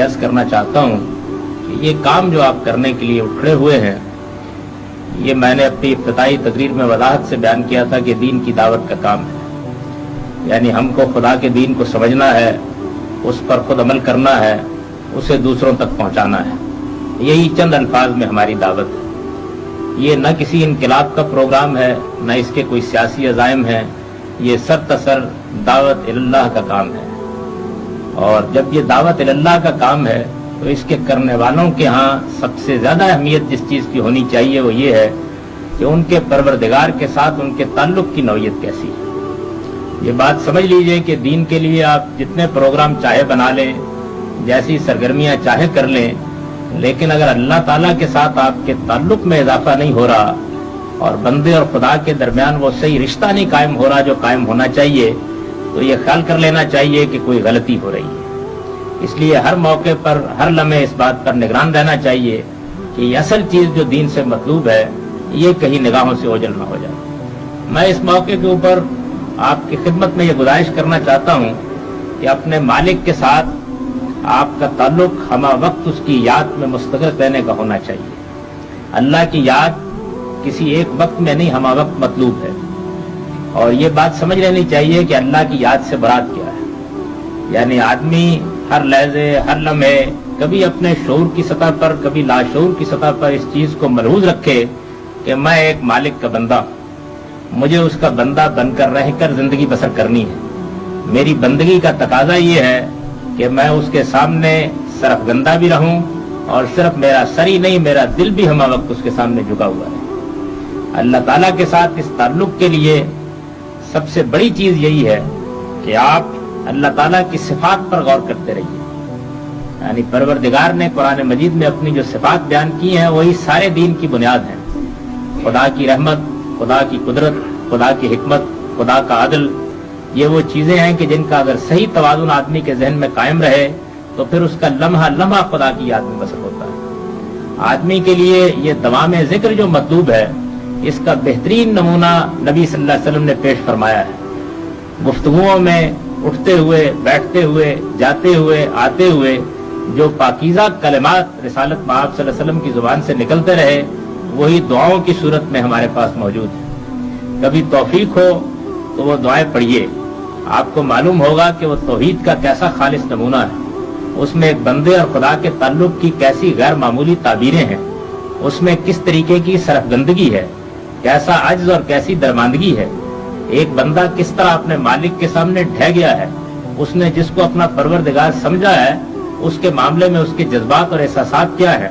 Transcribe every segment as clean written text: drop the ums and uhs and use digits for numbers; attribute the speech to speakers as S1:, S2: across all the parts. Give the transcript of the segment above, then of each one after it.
S1: یہ عرض کرنا چاہتا ہوں کہ یہ کام جو آپ کرنے کے لیے اکھڑے ہوئے ہیں، یہ میں نے اپنی ابتدائی تقریر میں وضاحت سے بیان کیا تھا کہ دین کی دعوت کا کام ہے، یعنی ہم کو خدا کے دین کو سمجھنا ہے، اس پر خود عمل کرنا ہے، اسے دوسروں تک پہنچانا ہے۔ یہی چند الفاظ میں ہماری دعوت ہے۔ یہ نہ کسی انقلاب کا پروگرام ہے، نہ اس کے کوئی سیاسی عزائم ہیں، یہ سر تسر دعوت اللہ کا کام ہے۔ اور جب یہ دعوت اللہ کا کام ہے تو اس کے کرنے والوں کے ہاں سب سے زیادہ اہمیت جس چیز کی ہونی چاہیے وہ یہ ہے کہ ان کے پروردگار کے ساتھ ان کے تعلق کی نوعیت کیسی ہے۔ یہ بات سمجھ لیجئے کہ دین کے لیے آپ جتنے پروگرام چاہے بنا لیں، جیسی سرگرمیاں چاہے کر لیں، لیکن اگر اللہ تعالیٰ کے ساتھ آپ کے تعلق میں اضافہ نہیں ہو رہا اور بندے اور خدا کے درمیان وہ صحیح رشتہ نہیں قائم ہو رہا جو قائم ہونا چاہیے، تو یہ خیال کر لینا چاہیے کہ کوئی غلطی ہو رہی ہے۔ اس لیے ہر موقع پر، ہر لمحے اس بات پر نگران رہنا چاہیے کہ یہ اصل چیز جو دین سے مطلوب ہے یہ کہیں نگاہوں سے اوجھل نہ ہو جائے۔ میں اس موقع کے اوپر آپ کی خدمت میں یہ گزارش کرنا چاہتا ہوں کہ اپنے مالک کے ساتھ آپ کا تعلق ہمہ وقت اس کی یاد میں مستغرق رہنے کا ہونا چاہیے۔ اللہ کی یاد کسی ایک وقت میں نہیں، ہمہ وقت مطلوب ہے، اور یہ بات سمجھ لینی چاہیے کہ اللہ کی یاد سے مراد کیا ہے۔ یعنی آدمی ہر لحظے، ہر لمحے، کبھی اپنے شعور کی سطح پر، کبھی لاشعور کی سطح پر اس چیز کو ملحوظ رکھے کہ میں ایک مالک کا بندہ، مجھے اس کا بندہ بن کر رہ کر زندگی بسر کرنی ہے۔ میری بندگی کا تقاضا یہ ہے کہ میں اس کے سامنے صرف گندہ بھی رہوں، اور صرف میرا سر ہی نہیں، میرا دل بھی ہمہ وقت اس کے سامنے جھکا ہوا ہے۔ اللہ تعالیٰ کے ساتھ اس تعلق کے لیے سب سے بڑی چیز یہی ہے کہ آپ اللہ تعالیٰ کی صفات پر غور کرتے رہیے۔ یعنی پروردگار نے قرآن مجید میں اپنی جو صفات بیان کی ہیں وہی سارے دین کی بنیاد ہیں۔ خدا کی رحمت، خدا کی قدرت، خدا کی حکمت، خدا کا عدل، یہ وہ چیزیں ہیں کہ جن کا اگر صحیح توازن آدمی کے ذہن میں قائم رہے تو پھر اس کا لمحہ لمحہ خدا کی یاد میں بسر ہوتا ہے۔ آدمی کے لیے یہ دوام ذکر جو مطلوب ہے، اس کا بہترین نمونہ نبی صلی اللہ علیہ وسلم نے پیش فرمایا ہے۔ گفتگوؤں میں اٹھتے ہوئے، بیٹھتے ہوئے، جاتے ہوئے، آتے ہوئے جو پاکیزہ کلمات رسالت مآب صلی اللہ علیہ وسلم کی زبان سے نکلتے رہے وہی دعاؤں کی صورت میں ہمارے پاس موجود ہے۔ کبھی توفیق ہو تو وہ دعائیں پڑھیے، آپ کو معلوم ہوگا کہ وہ توحید کا کیسا خالص نمونہ ہے۔ اس میں ایک بندے اور خدا کے تعلق کی کیسی غیر معمولی تعبیریں ہیں، اس میں کس طریقے کی سرفگندگی ہے، کیسا عجز اور کیسی درماندگی ہے۔ ایک بندہ کس طرح اپنے مالک کے سامنے ڈھہ گیا ہے، اس نے جس کو اپنا پروردگار سمجھا ہے اس کے معاملے میں اس کے جذبات اور احساسات کیا ہے۔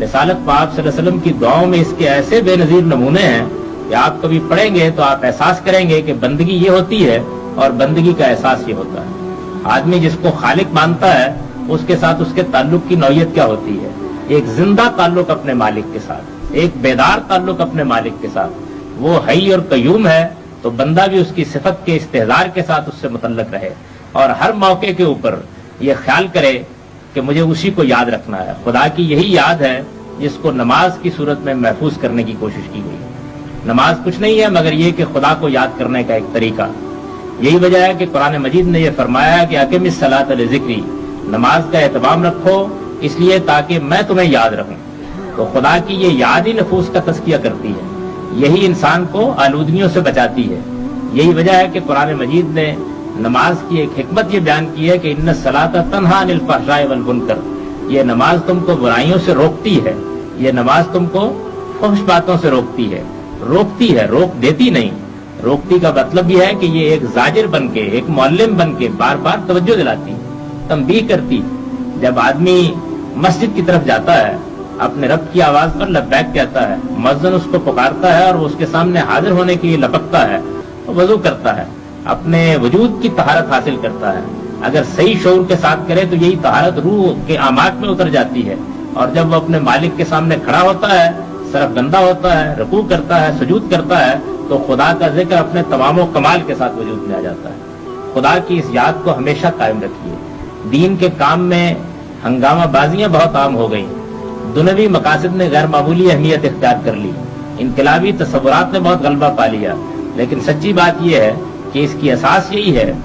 S1: رسالت پاک صلی اللہ علیہ وسلم کی دعاؤں میں اس کے ایسے بے نظیر نمونے ہیں کہ آپ کبھی پڑھیں گے تو آپ احساس کریں گے کہ بندگی یہ ہوتی ہے اور بندگی کا احساس یہ ہوتا ہے۔ آدمی جس کو خالق مانتا ہے اس کے ساتھ اس کے تعلق کی نوعیت کیا ہوتی ہے؟ ایک زندہ تعلق اپنے مالک کے ساتھ، ایک بیدار تعلق اپنے مالک کے ساتھ۔ وہ حی اور قیوم ہے تو بندہ بھی اس کی صفت کے استحضار کے ساتھ اس سے متعلق رہے، اور ہر موقع کے اوپر یہ خیال کرے کہ مجھے اسی کو یاد رکھنا ہے۔ خدا کی یہی یاد ہے جس کو نماز کی صورت میں محفوظ کرنے کی کوشش کی گئی۔ نماز کچھ نہیں ہے مگر یہ کہ خدا کو یاد کرنے کا ایک طریقہ۔ یہی وجہ ہے کہ قرآن مجید نے یہ فرمایا کہ اقم الصلاۃ لذکری، نماز کا اہتمام رکھو اس لیے تاکہ میں تمہیں یاد رکھوں۔ تو خدا کی یہ یاد ہی نفوس کا تزکیہ کرتی ہے، یہی انسان کو آلودگیوں سے بچاتی ہے۔ یہی وجہ ہے کہ قرآن مجید نے نماز کی ایک حکمت یہ بیان کی ہے کہ ان الصلاۃ تنہی عن الفحشاء والمنکر، یہ نماز تم کو برائیوں سے روکتی ہے، یہ نماز تم کو فحش باتوں سے روکتی ہے۔ روکتی ہے، روک دیتی نہیں۔ روکتی کا مطلب یہ ہے کہ یہ ایک زاجر بن کے، ایک معلم بن کے بار بار توجہ دلاتی، تنبیہ کرتی۔ جب آدمی مسجد کی طرف جاتا ہے، اپنے رب کی آواز پر لبیک کہتا ہے، مؤذن اس کو پکارتا ہے اور وہ اس کے سامنے حاضر ہونے کے لیے لپکتا ہے، وضو کرتا ہے، اپنے وجود کی طہارت حاصل کرتا ہے۔ اگر صحیح شعور کے ساتھ کرے تو یہی طہارت روح کے اعماق میں اتر جاتی ہے، اور جب وہ اپنے مالک کے سامنے کھڑا ہوتا ہے، صرف گندہ ہوتا ہے، رکوع کرتا ہے، سجود کرتا ہے، تو خدا کا ذکر اپنے تمام و کمال کے ساتھ وجود میں آ جاتا ہے۔ خدا کی اس یاد کو ہمیشہ قائم رکھیے۔ دین کے کام میں ہنگامہ بازیاں بہت عام ہو گئیں، دنیوی مقاصد نے غیر معمولی اہمیت اختیار کر لی، انقلابی تصورات نے بہت غلبہ پا لیا، لیکن سچی بات یہ ہے کہ اس کی اساس یہی ہے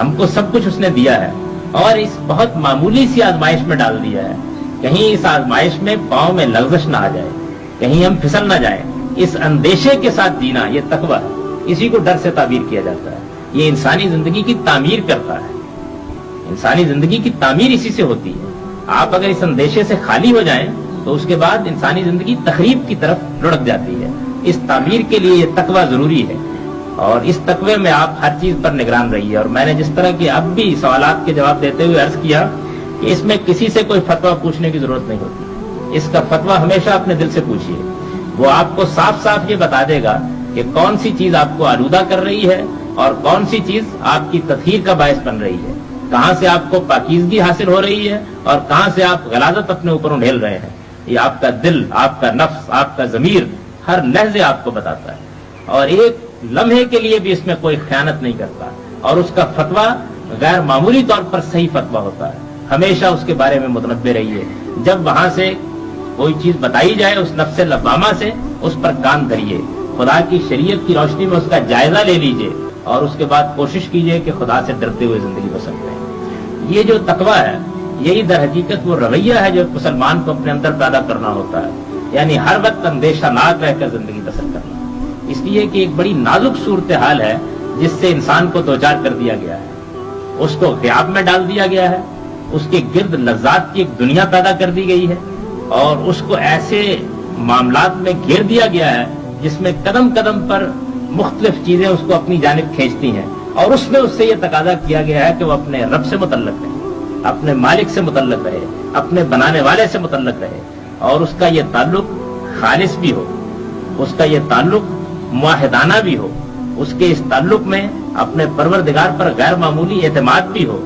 S1: ہم کو سب کچھ اس نے دیا ہے اور اس بہت معمولی سی آزمائش میں ڈال دیا ہے. کہیں اس آزمائش میں پاؤں میں لغزش نہ آ جائے, کہیں ہم پھسل نہ جائیں. اس اندیشے کے ساتھ جینا یہ تقویٰ ہے. اسی کو ڈر سے تعبیر کیا جاتا ہے. یہ انسانی زندگی کی تعمیر کرتا ہے. انسانی زندگی کی تعمیر اسی سے ہوتی ہے. آپ اگر اس اندیشے سے خالی ہو جائیں تو اس کے بعد انسانی زندگی تخریب کی طرف لڑک جاتی ہے. اس تعمیر کے لیے یہ تقویٰ ضروری ہے اور اس تقوی میں آپ ہر چیز پر نگران رہیے. اور میں نے جس طرح کی اب بھی سوالات کے جواب دیتے ہوئے عرض کیا کہ اس میں کسی سے کوئی فتویٰ پوچھنے کی ضرورت نہیں ہوتی. اس کا فتویٰ ہمیشہ اپنے دل سے پوچھیے. وہ آپ کو صاف صاف یہ بتا دے گا کہ کون سی چیز آپ کو آلودہ کر رہی ہے اور کون سی چیز آپ کی تطہیر کا باعث بن رہی ہے. کہاں سے آپ کو پاکیزگی حاصل ہو رہی ہے اور کہاں سے آپ غلاظت اپنے اوپر انڈھیل رہے ہیں. یہ آپ کا دل, آپ کا نفس, آپ کا ضمیر ہر لحظے آپ کو بتاتا ہے اور ایک لمحے کے لیے بھی اس میں کوئی خیانت نہیں کرتا. اور اس کا فتویٰ غیر معمولی طور پر صحیح فتویٰ ہوتا ہے. ہمیشہ اس کے بارے میں متنبع رہیے. جب وہاں سے کوئی چیز بتائی جائے اس نفس لوامہ سے, اس پر کام کریے. خدا کی شریعت کی روشنی میں اس کا جائزہ لے لیجئے اور اس کے بعد کوشش کیجئے کہ خدا سے ڈرتے ہوئے زندگی بسر کریں. یہ جو تقویٰ ہے یہی در حقیقت وہ رویہ ہے جو ایک مسلمان کو اپنے اندر پیدا کرنا ہوتا ہے. یعنی ہر وقت اندیشہ ناک رہ کر زندگی بسر کرنا. اس لیے کہ ایک بڑی نازک صورتحال ہے جس سے انسان کو دوچار کر دیا گیا ہے. اس کو غیاب میں ڈال دیا گیا ہے. اس کے گرد لذات کی ایک دنیا پیدا کر دی گئی ہے اور اس کو ایسے معاملات میں گھیر دیا گیا ہے جس میں قدم قدم پر مختلف چیزیں اس کو اپنی جانب کھینچتی ہیں. اور اس میں اس سے یہ تقاضا کیا گیا ہے کہ وہ اپنے رب سے متعلق رہے, اپنے مالک سے متعلق رہے, اپنے بنانے والے سے متعلق رہے اور اس کا یہ تعلق خالص بھی ہو, اس کا یہ تعلق معاہدانہ بھی ہو, اس کے اس تعلق میں اپنے پروردگار پر غیر معمولی اعتماد بھی ہو,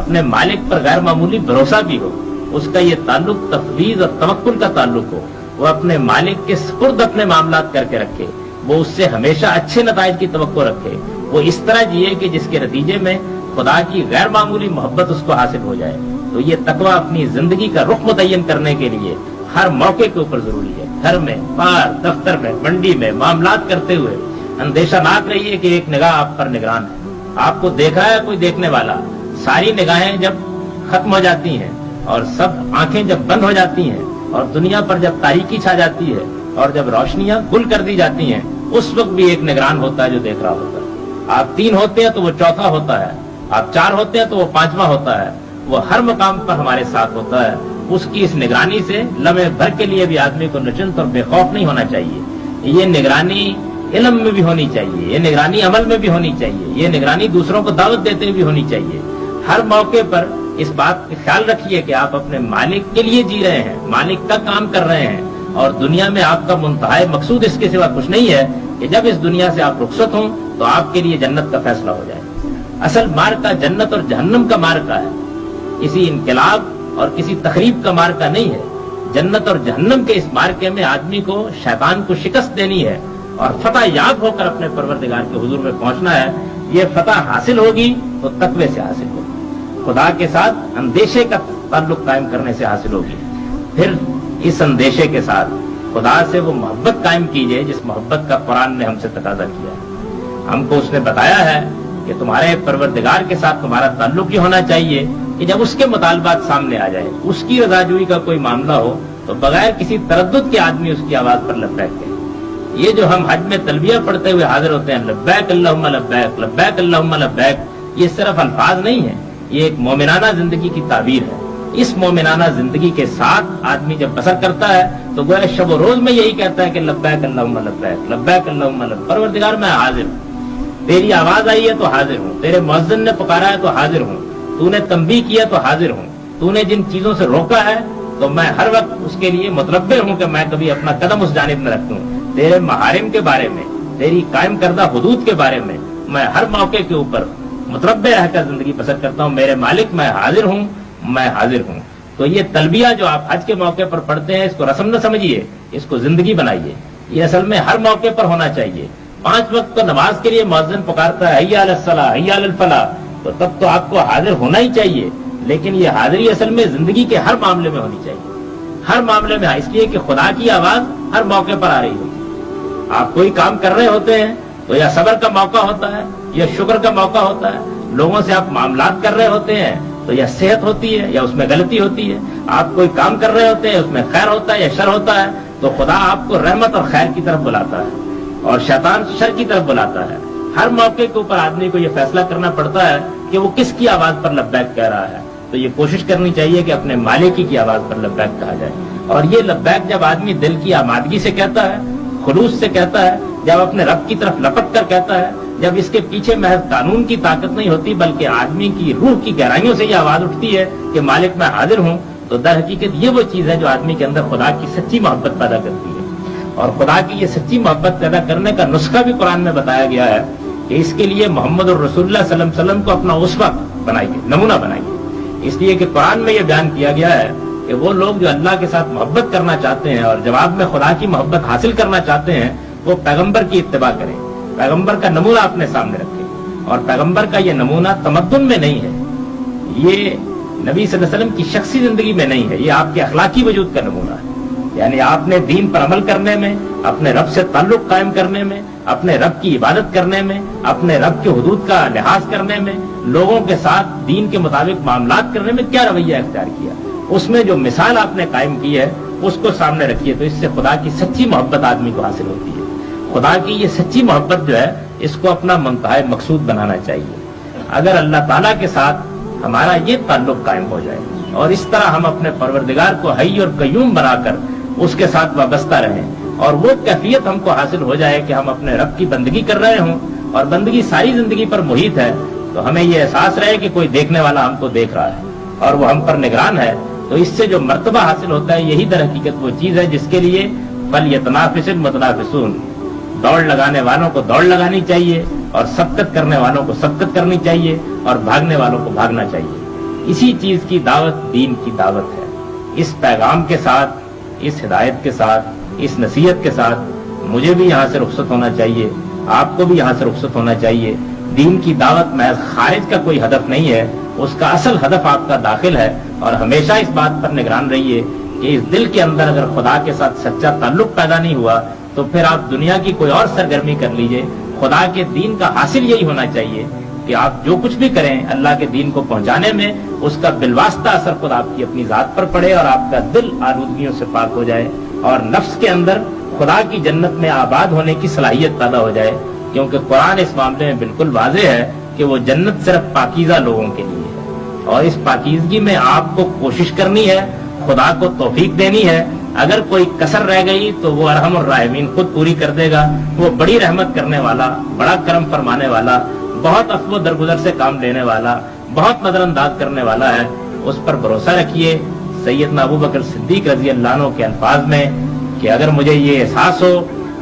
S1: اپنے مالک پر غیر معمولی بھروسہ بھی ہو, اس کا یہ تعلق تفویض اور توکل کا تعلق ہو. وہ اپنے مالک کے سپرد اپنے معاملات کر کے رکھے, وہ اس سے ہمیشہ اچھے نتائج کی توقع رکھے. وہ اس طرح جیے کہ جس کے نتیجے میں خدا کی غیر معمولی محبت اس کو حاصل ہو جائے. تو یہ تقویٰ اپنی زندگی کا رخ متعین کرنے کے لیے ہر موقع کے اوپر ضروری ہے. گھر میں, باہر, دفتر میں, منڈی میں معاملات کرتے ہوئے اندیشہ ناک رہیے کہ ایک نگاہ آپ پر نگران ہے. آپ کو دیکھا ہے کوئی دیکھنے والا. ساری نگاہیں جب ختم ہو جاتی ہیں اور سب آنکھیں جب بند ہو جاتی ہیں اور دنیا پر جب تاریکی چھا جاتی ہے اور جب روشنیاں گل کر دی جاتی ہیں, اس وقت بھی ایک نگران ہوتا ہے جو دیکھ رہا ہوتا ہے. آپ 3 ہوتے ہیں تو وہ چوتھا ہوتا ہے, آپ 4 ہوتے ہیں تو وہ 5واں ہوتا ہے. وہ ہر مقام پر ہمارے ساتھ ہوتا ہے. اس کی اس نگرانی سے لمحے بھر کے لیے بھی آدمی کو نچنت اور بے خوف نہیں ہونا چاہیے. یہ نگرانی علم میں بھی ہونی چاہیے, یہ نگرانی عمل میں بھی ہونی چاہیے, یہ نگرانی دوسروں کو دعوت دیتے ہوئے بھی ہونی چاہیے. ہر موقع پر اس بات کا خیال رکھیے کہ آپ اپنے مالک کے لیے جی رہے ہیں, مالک کا کام کر رہے ہیں اور دنیا میں آپ کا منتہا مقصود اس کے سوا کچھ نہیں ہے کہ جب اس دنیا سے آپ رخصت ہوں تو آپ کے لیے جنت کا فیصلہ ہو جائے. اصل مارکا جنت اور جہنم کا مارکا ہے, کسی انقلاب اور کسی تخریب کا مارکا نہیں ہے. جنت اور جہنم کے اس مارکے میں آدمی کو شیطان کو شکست دینی ہے اور فتح یاب ہو کر اپنے پروردگار کے حضور میں پہنچنا ہے. یہ فتح حاصل ہوگی تو تقوی سے حاصل ہوگی, خدا کے ساتھ اندیشے کا تعلق قائم کرنے سے حاصل ہوگی. پھر اس اندیشے کے ساتھ خدا سے وہ محبت قائم کیجئے جس محبت کا قرآن نے ہم سے تقاضا کیا. ہم کو اس نے بتایا ہے کہ تمہارے پروردگار کے ساتھ تمہارا تعلق یہ ہونا چاہیے کہ جب اس کے مطالبات سامنے آ جائے, اس کی رضا جوئی کا کوئی معاملہ ہو تو بغیر کسی تردد کے آدمی اس کی آواز پر لبیک کہے. یہ جو ہم حج میں تلبیہ پڑھتے ہوئے حاضر ہوتے ہیں, لبیک اللہم لبیک, لبیک اللہم لبیک, یہ صرف الفاظ نہیں ہے, یہ ایک مومنانہ زندگی کی تعبیر ہے. اس مومنانہ زندگی کے ساتھ آدمی جب بسر کرتا ہے تو گویا شب و روز میں یہی کہتا ہے کہ لبیک اللہم لبیک, لبیک اللہم لبیک. پروردگار میں حاضر ہوں, تیری آواز آئی ہے تو حاضر ہوں, تیرے مؤذن نے پکارا ہے تو حاضر ہوں, تو نے تنبیہ کیا تو حاضر ہوں, تو نے جن چیزوں سے روکا ہے تو میں ہر وقت اس کے لیے متربع ہوں کہ میں کبھی اپنا قدم اس جانب نہ رکھوں. تیرے محارم کے بارے میں, تیری قائم کردہ حدود کے بارے میں میں ہر موقع کے اوپر متربع رہ کر زندگی بسر کرتا ہوں. میرے مالک میں حاضر ہوں, میں حاضر ہوں. تو یہ تلبیہ جو آپ حج کے موقع پر پڑھتے ہیں اس کو رسم نہ سمجھیے, اس کو زندگی بنائیے. یہ اصل میں ہر موقع پر ہونا چاہیے. 5 وقت کو نماز کے لیے مؤذن پکارتا ہے حی علی الصلاۃ, حی علی الفلاح, تو تب تو آپ کو حاضر ہونا ہی چاہیے. لیکن یہ حاضری اصل میں زندگی کے ہر معاملے میں ہونی چاہیے, ہر معاملے میں. اس لیے کہ خدا کی آواز ہر موقع پر آ رہی ہوتی ہے. آپ کوئی کام کر رہے ہوتے ہیں تو یا صبر کا موقع ہوتا ہے یا شکر کا موقع ہوتا ہے, لوگوں سے آپ معاملات کر رہے ہوتے ہیں تو یا صحت ہوتی ہے یا اس میں غلطی ہوتی ہے، آپ کوئی کام کر رہے ہوتے ہیں اس میں خیر ہوتا ہے یا شر ہوتا ہے، تو خدا آپ کو رحمت اور خیر کی طرف بلاتا ہے اور شیطان شر کی طرف بلاتا ہے۔ ہر موقع کے اوپر آدمی کو یہ فیصلہ کرنا پڑتا ہے کہ وہ کس کی آواز پر لبیک کہہ رہا ہے، تو یہ کوشش کرنی چاہیے کہ اپنے مالک کی آواز پر لبیک کہا جائے۔ اور یہ لبیک جب آدمی دل کی آمادگی سے کہتا ہے، خلوص سے کہتا ہے، جب اپنے رب کی طرف لپٹ کر کہتا ہے، جب اس کے پیچھے محض قانون کی طاقت نہیں ہوتی بلکہ آدمی کی روح کی گہرائیوں سے یہ آواز اٹھتی ہے کہ مالک میں حاضر ہوں، تو در حقیقت یہ وہ چیز ہے جو آدمی کے اندر خدا کی سچی محبت پیدا کرتی ہے۔ اور خدا کی یہ سچی محبت پیدا کرنے کا نسخہ بھی قرآن میں بتایا گیا ہے کہ اس کے لیے محمد الرسول اللہ صلی اللہ علیہ وسلم کو اپنا اسوہ بنائیے، نمونہ بنائیے، اس لیے کہ قرآن میں یہ بیان کیا گیا ہے کہ وہ لوگ جو اللہ کے ساتھ محبت کرنا چاہتے ہیں اور جواب میں خدا کی محبت حاصل کرنا چاہتے ہیں، وہ پیغمبر کی اتباع کریں، پیغمبر کا نمونہ اپنے سامنے رکھیں۔ اور پیغمبر کا یہ نمونہ تمدن میں نہیں ہے، یہ نبی صلی اللہ علیہ وسلم کی شخصی زندگی میں نہیں ہے، یہ آپ کے اخلاقی وجود کا نمونہ ہے۔ یعنی آپ نے دین پر عمل کرنے میں، اپنے رب سے تعلق قائم کرنے میں، اپنے رب کی عبادت کرنے میں، اپنے رب کے حدود کا لحاظ کرنے میں، لوگوں کے ساتھ دین کے مطابق معاملات کرنے میں کیا رویہ اختیار کیا، اس میں جو مثال آپ نے قائم کی ہے اس کو سامنے رکھیے، تو اس سے خدا کی سچی محبت آدمی کو حاصل ہوتی ہے۔ خدا کی یہ سچی محبت جو ہے اس کو اپنا منتہا مقصود بنانا چاہیے۔ اگر اللہ تعالیٰ کے ساتھ ہمارا یہ تعلق قائم ہو جائے اور اس طرح ہم اپنے پروردگار کو حی اور قیوم بنا کر اس کے ساتھ وابستہ رہیں اور وہ کیفیت ہم کو حاصل ہو جائے کہ ہم اپنے رب کی بندگی کر رہے ہوں اور بندگی ساری زندگی پر محیط ہے، تو ہمیں یہ احساس رہے کہ کوئی دیکھنے والا ہم کو دیکھ رہا ہے اور وہ ہم پر نگران ہے، تو اس سے جو مرتبہ حاصل ہوتا ہے یہی در حقیقت وہ چیز ہے جس کے لیے فلیتنافس المتنافسون، دوڑ لگانے والوں کو دوڑ لگانی چاہیے اور سبقت کرنے والوں کو سبقت کرنی چاہیے اور بھاگنے والوں کو بھاگنا چاہیے۔ اسی چیز کی دعوت دین کی دعوت ہے۔ اس پیغام کے ساتھ، اس ہدایت کے ساتھ، اس نصیحت کے ساتھ مجھے بھی یہاں سے رخصت ہونا چاہیے، آپ کو بھی یہاں سے رخصت ہونا چاہیے۔ دین کی دعوت محض خارج کا کوئی ہدف نہیں ہے، اس کا اصل ہدف آپ کا داخل ہے، اور ہمیشہ اس بات پر نگران رہیے کہ اس دل کے اندر اگر خدا کے ساتھ سچا تعلق پیدا نہیں ہوا تو پھر آپ دنیا کی کوئی اور سرگرمی کر لیجئے، خدا کے دین کا حاصل یہی ہونا چاہیے کہ آپ جو کچھ بھی کریں اللہ کے دین کو پہنچانے میں اس کا بالواسطہ اثر خود آپ کی اپنی ذات پر پڑے اور آپ کا دل آلودگیوں سے پاک ہو جائے اور نفس کے اندر خدا کی جنت میں آباد ہونے کی صلاحیت پیدا ہو جائے، کیونکہ قرآن اس معاملے میں بالکل واضح ہے کہ وہ جنت صرف پاکیزہ لوگوں کے لیے ہے، اور اس پاکیزگی میں آپ کو کوشش کرنی ہے، خدا کو توفیق دینی ہے۔ اگر کوئی کسر رہ گئی تو وہ ارحم الراحمین خود پوری کر دے گا، وہ بڑی رحمت کرنے والا، بڑا کرم فرمانے والا، بہت عفو و درگزر سے کام لینے والا، بہت نظر انداز کرنے والا ہے، اس پر بھروسہ رکھیے۔ سیدنا ابو بکر صدیق رضی اللہ عنہ کے الفاظ میں کہ اگر مجھے یہ احساس ہو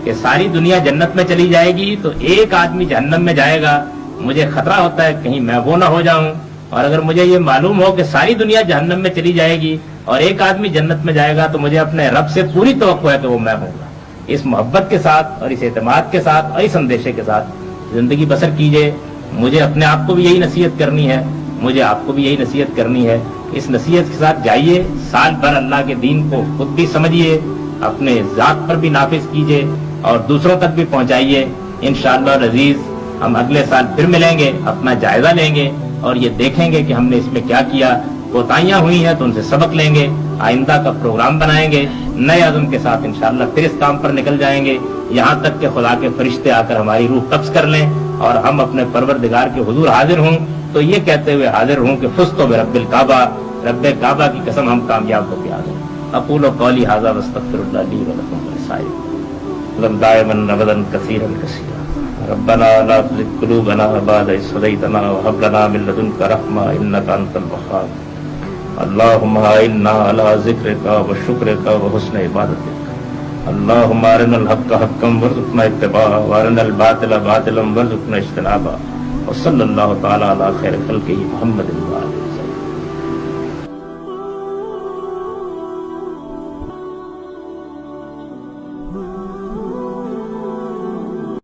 S1: کہ ساری دنیا جنت میں چلی جائے گی تو ایک آدمی جہنم میں جائے گا، مجھے خطرہ ہوتا ہے کہیں میں وہ نہ ہو جاؤں، اور اگر مجھے یہ معلوم ہو کہ ساری دنیا جہنم میں چلی جائے گی اور ایک آدمی جنت میں جائے گا تو مجھے اپنے رب سے پوری توقع ہے کہ وہ میں ہوں گا۔ اس محبت کے ساتھ اور اس اعتماد کے ساتھ اور اس اندیشے کے ساتھ زندگی بسر کیجئے۔ مجھے اپنے آپ کو بھی یہی نصیحت کرنی ہے، مجھے آپ کو بھی یہی نصیحت کرنی ہے۔ اس نصیحت کے ساتھ جائیے، سال بھر اللہ کے دین کو خود بھی سمجھیے، اپنے ذات پر بھی نافذ کیجئے اور دوسروں تک بھی پہنچائیے۔ انشاءاللہ العزیز ہم اگلے سال پھر ملیں گے، اپنا جائزہ لیں گے اور یہ دیکھیں گے کہ ہم نے اس میں کیا کیا، کوتاہیاں ہوئی ہیں تو ان سے سبق لیں گے، آئندہ کا پروگرام بنائیں گے، نئے عزم کے ساتھ انشاءاللہ پھر اس کام پر نکل جائیں گے، یہاں تک کہ خدا کے فرشتے آ کر ہماری روح قبض کر لیں اور ہم اپنے پروردگار کے حضور حاضر ہوں تو یہ کہتے ہوئے حاضر ہوں کہ فزت برب الکعبہ، رب کعبہ کی قسم ہم کامیاب ہو کے آ گئے۔ اقول قولی ھذا واستغفر اللہ لی ولکم ولسائر لم دائما ابدا کثیرا کثیرا ربنا لا تزغ قلوبنا بعد إذ هديتنا وهب لنا من لدنك رحمة إنك أنت الوهاب اللهم إنا على ذكرك وشكرك وحسن عبادتك اللهم أرنا الحق حقا وارزقنا اتباعه وأرنا الباطل باطلا وارزقنا اجتنابه وصلى الله تعالى على خير خلقه محمد وآله